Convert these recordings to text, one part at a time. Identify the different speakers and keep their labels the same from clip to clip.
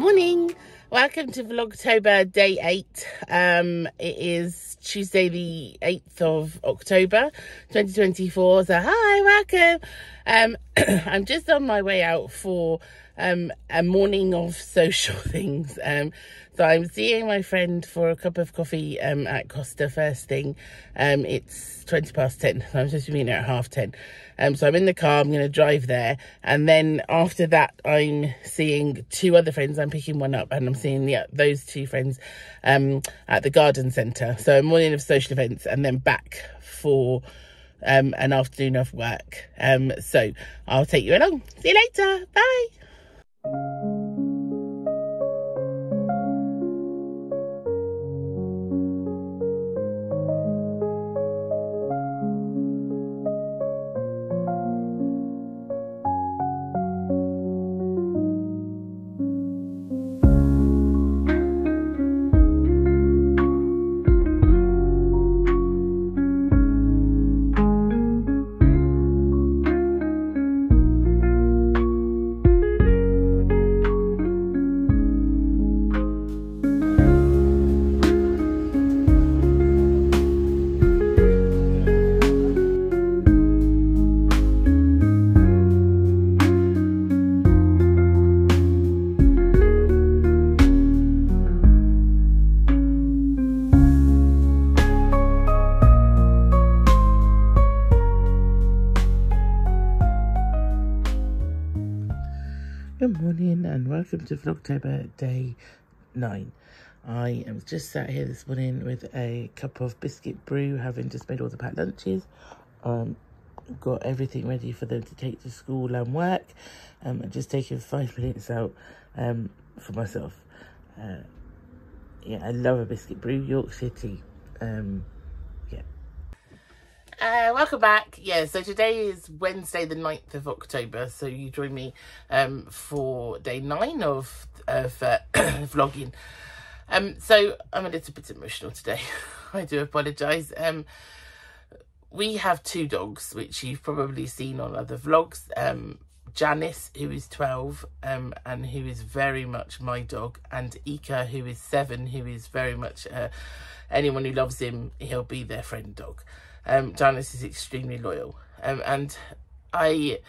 Speaker 1: Morning, welcome to Vlogtober day 8. It is Tuesday the 8th of October 2024, so hi, welcome. I'm just on my way out for a morning of social things. So I'm seeing my friend for a cup of coffee at Costa first thing. It's 10 past, so I'm supposed to be in there at 10:30. So I'm in the car, I'm going to drive there, and then after that I'm seeing two other friends. I'm picking one up and I'm seeing those two friends at the garden centre. So a morning of social events and then back for an afternoon of work. So I'll take you along. See you later, bye. Good morning and welcome to Vlogtober day 9. I am just sat here this morning with a cup of biscuit brew, having just made all the packed lunches. Got everything ready for them to take to school and work. And just taking 5 minutes out for myself. Yeah, I love a biscuit brew, Yorkshire tea. Welcome back. Yeah, so today is Wednesday the 9th of October, so you join me for day 9 of vlogging. So I'm a little bit emotional today. I do apologise. We have two dogs, which you've probably seen on other vlogs. Janice, who is 12 and who is very much my dog, and Ika, who is 7, who is very much anyone who loves him, he'll be their friend dog. Janice is extremely loyal, and I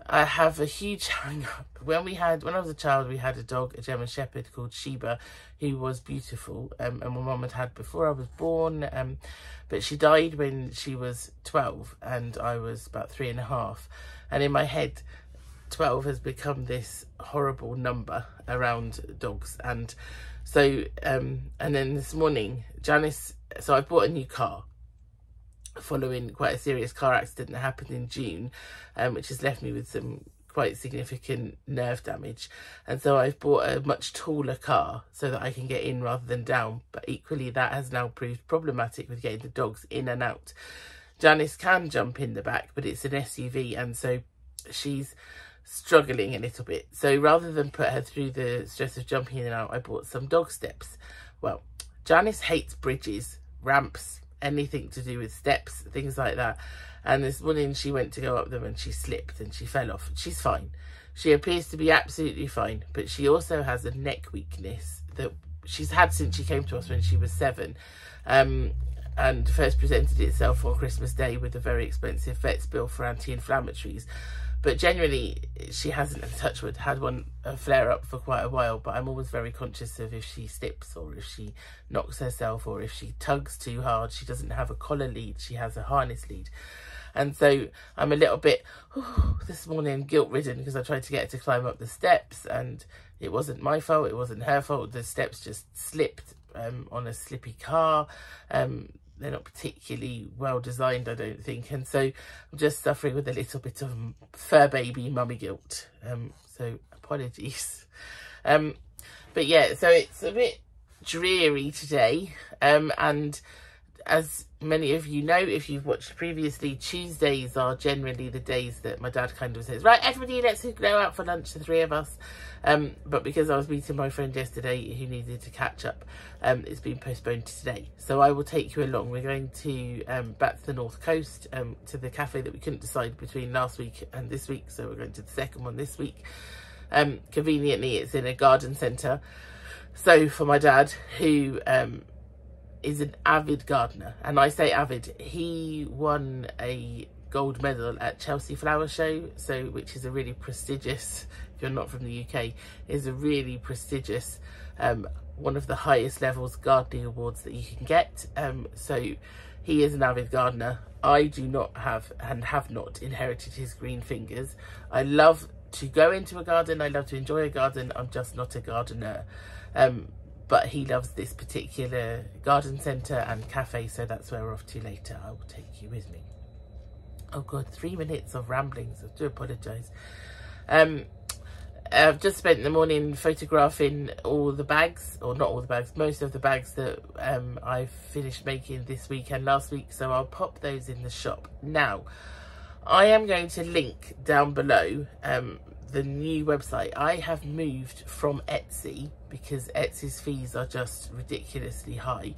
Speaker 1: have a huge hang up. When I was a child, we had a dog, a German Shepherd called Sheba, who was beautiful, and my mum had before I was born, but she died when she was 12 and I was about 3.5, and in my head 12 has become this horrible number around dogs. And so and then this morning Janice, so I bought a new car following quite a serious car accident that happened in June, which has left me with some quite significant nerve damage, and so I've bought a much taller car so that I can get in rather than down, but equally that has now proved problematic with getting the dogs in and out. Janice can jump in the back, but it's an SUV, and so she's struggling a little bit. So rather than put her through the stress of jumping in and out, I bought some dog steps. Well, Janice hates bridges, ramps, anything to do with steps, things like that, and this morning she went to go up them and she slipped and she fell off. She's fine, she appears to be absolutely fine, but she also has a neck weakness that she's had since she came to us when she was 7, and first presented itself on Christmas Day with a very expensive vet's bill for anti-inflammatories. But generally, she hasn't, touch wood, had a flare up for quite a while. But I'm always very conscious of if she slips or if she knocks herself or if she tugs too hard. She doesn't have a collar lead, she has a harness lead. And so I'm a little bit, this morning, guilt-ridden because I tried to get her to climb up the steps and it wasn't my fault, it wasn't her fault. The steps just slipped on a slippy car. They're not particularly well designed, I don't think, and so I'm just suffering with a little bit of fur baby mummy guilt, so apologies. But yeah, so it's a bit dreary today, and as many of you know, if you've watched previously, Tuesdays are generally the days that my dad kind of says, right, everybody, let's go out for lunch, the 3 of us. But because I was meeting my friend yesterday who needed to catch up, it's been postponed to today. So I will take you along. We're going to back to the north coast, to the cafe that we couldn't decide between last week and this week. So we're going to the second one this week. Conveniently, it's in a garden centre. So for my dad, who is an avid gardener, and I say avid, he won a gold medal at Chelsea Flower Show, so which is a really prestigious, if you're not from the UK, is a really prestigious, one of the highest levels gardening awards that you can get. So he is an avid gardener. I do not have, and have not, inherited his green fingers. I love to go into a garden, I love to enjoy a garden, I'm just not a gardener. But he loves this particular garden centre and cafe, so that's where we're off to later. I will take you with me. Oh God, 3 minutes of ramblings, I do apologise. I've just spent the morning photographing all the bags, or not all the bags, most of the bags that I finished making this week and last week, so I'll pop those in the shop. Now, I am going to link down below the new website. I have moved from Etsy because Etsy's fees are just ridiculously high,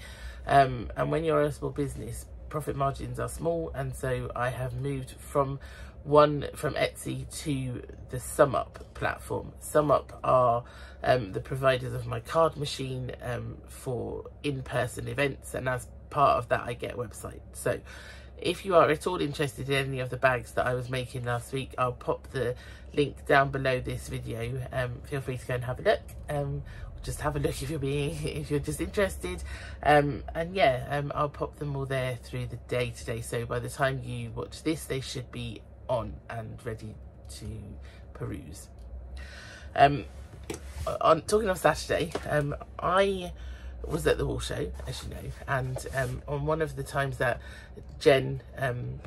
Speaker 1: and when you're a small business, profit margins are small, and so I have moved from Etsy to the SumUp platform. SumUp are the providers of my card machine for in-person events, and as part of that I get a website. So if you are at all interested in any of the bags that I was making last week, I'll pop the link down below this video. Feel free to go and have a look. Just have a look if you're just interested, and yeah, I'll pop them all there through the day today, so by the time you watch this they should be on and ready to peruse. Talking of Saturday, I was at the wall show, as you know, and on one of the times that Jen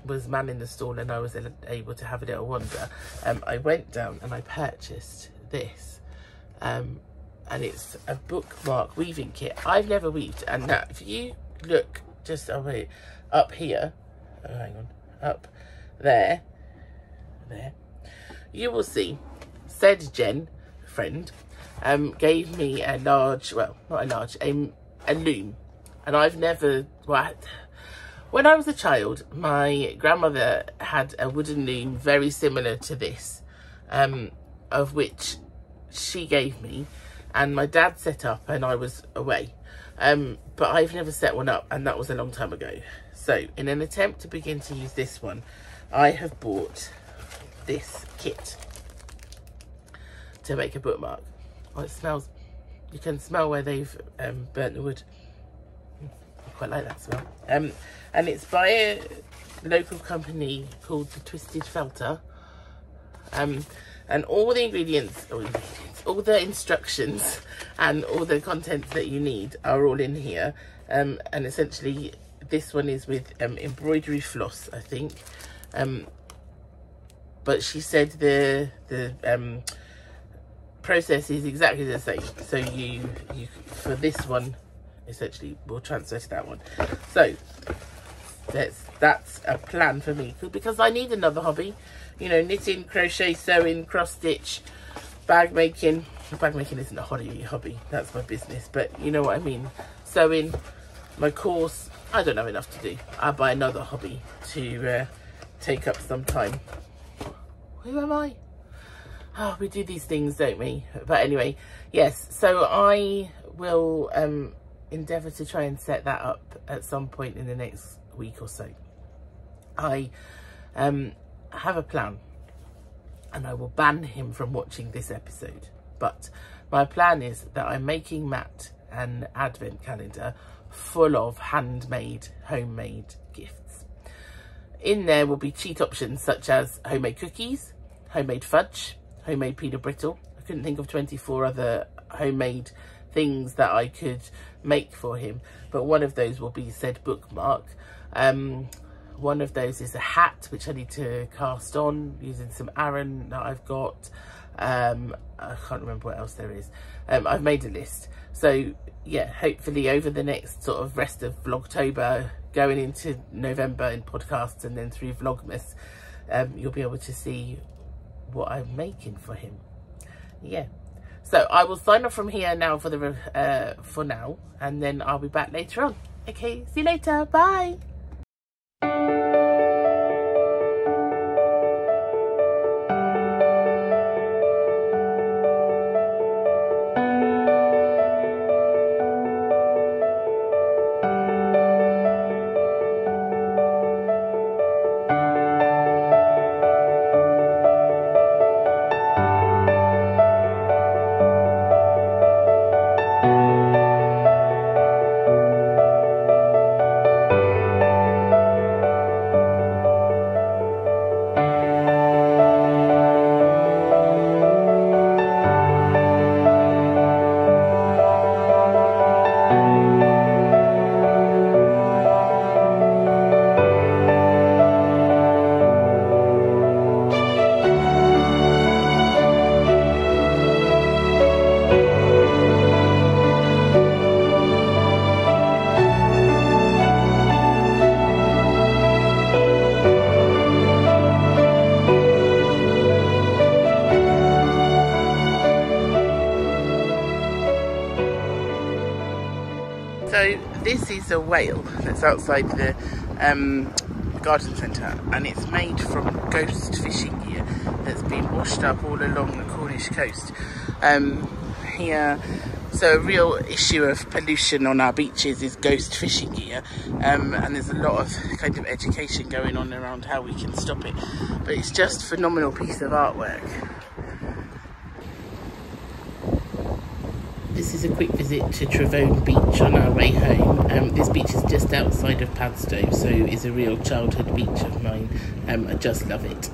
Speaker 1: was manning the stall and I was able to have a little wander, I went down and I purchased this, and it's a bookmark weaving kit. I've never weaved, and now if you look just up here, oh, hang on, up there, you will see, said Jen, friend, gave me a large, well, not a large, a loom, and I've never, when I was a child, my grandmother had a wooden loom very similar to this, of which she gave me, and my dad set up and I was away, but I've never set one up, and that was a long time ago. So in an attempt to begin to use this one, I have bought this kit to make a bookmark. Oh, it smells, you can smell where they've burnt the wood. I quite like that smell. And it's by a local company called the Twisted Felter, and all the ingredients, all the instructions and all the contents that you need are all in here, and essentially this one is with embroidery floss, I think, but she said the process is exactly the same. So you for this one, essentially we'll transfer to that one. So that's a plan for me, because I need another hobby, you know, knitting, crochet, sewing, cross stitch, bag making. Bag making isn't a hobby, that's my business, but you know what I mean. Sewing, my course, I don't have enough to do. I'll buy another hobby to take up some time. Who am I? Oh, we do these things, don't we? But anyway, yes, so I will endeavour to try and set that up at some point in the next week or so. I have a plan, and I will ban him from watching this episode, but my plan is that I'm making Matt an advent calendar full of handmade, homemade gifts. In there will be cheat options such as homemade cookies, homemade fudge, homemade peanut brittle. I couldn't think of 24 other homemade things that I could make for him, but one of those will be said bookmark. One of those is a hat, which I need to cast on using some Aran that I've got. I can't remember what else there is. I've made a list. So yeah, hopefully over the next sort of rest of Vlogtober, going into November in podcasts and then through Vlogmas, you'll be able to see what I'm making for him. Yeah. So I will sign off from here now for now, and then I'll be back later on. Okay, see you later. Bye. is a whale that's outside the garden centre, and it's made from ghost fishing gear that's been washed up all along the Cornish coast here. So a real issue of pollution on our beaches is ghost fishing gear, and there's a lot of kind of education going on around how we can stop it, but it's just a phenomenal piece of artwork. This is a quick visit to Travone Beach on our way home. This beach is just outside of Padstow, so it's a real childhood beach of mine. I just love it.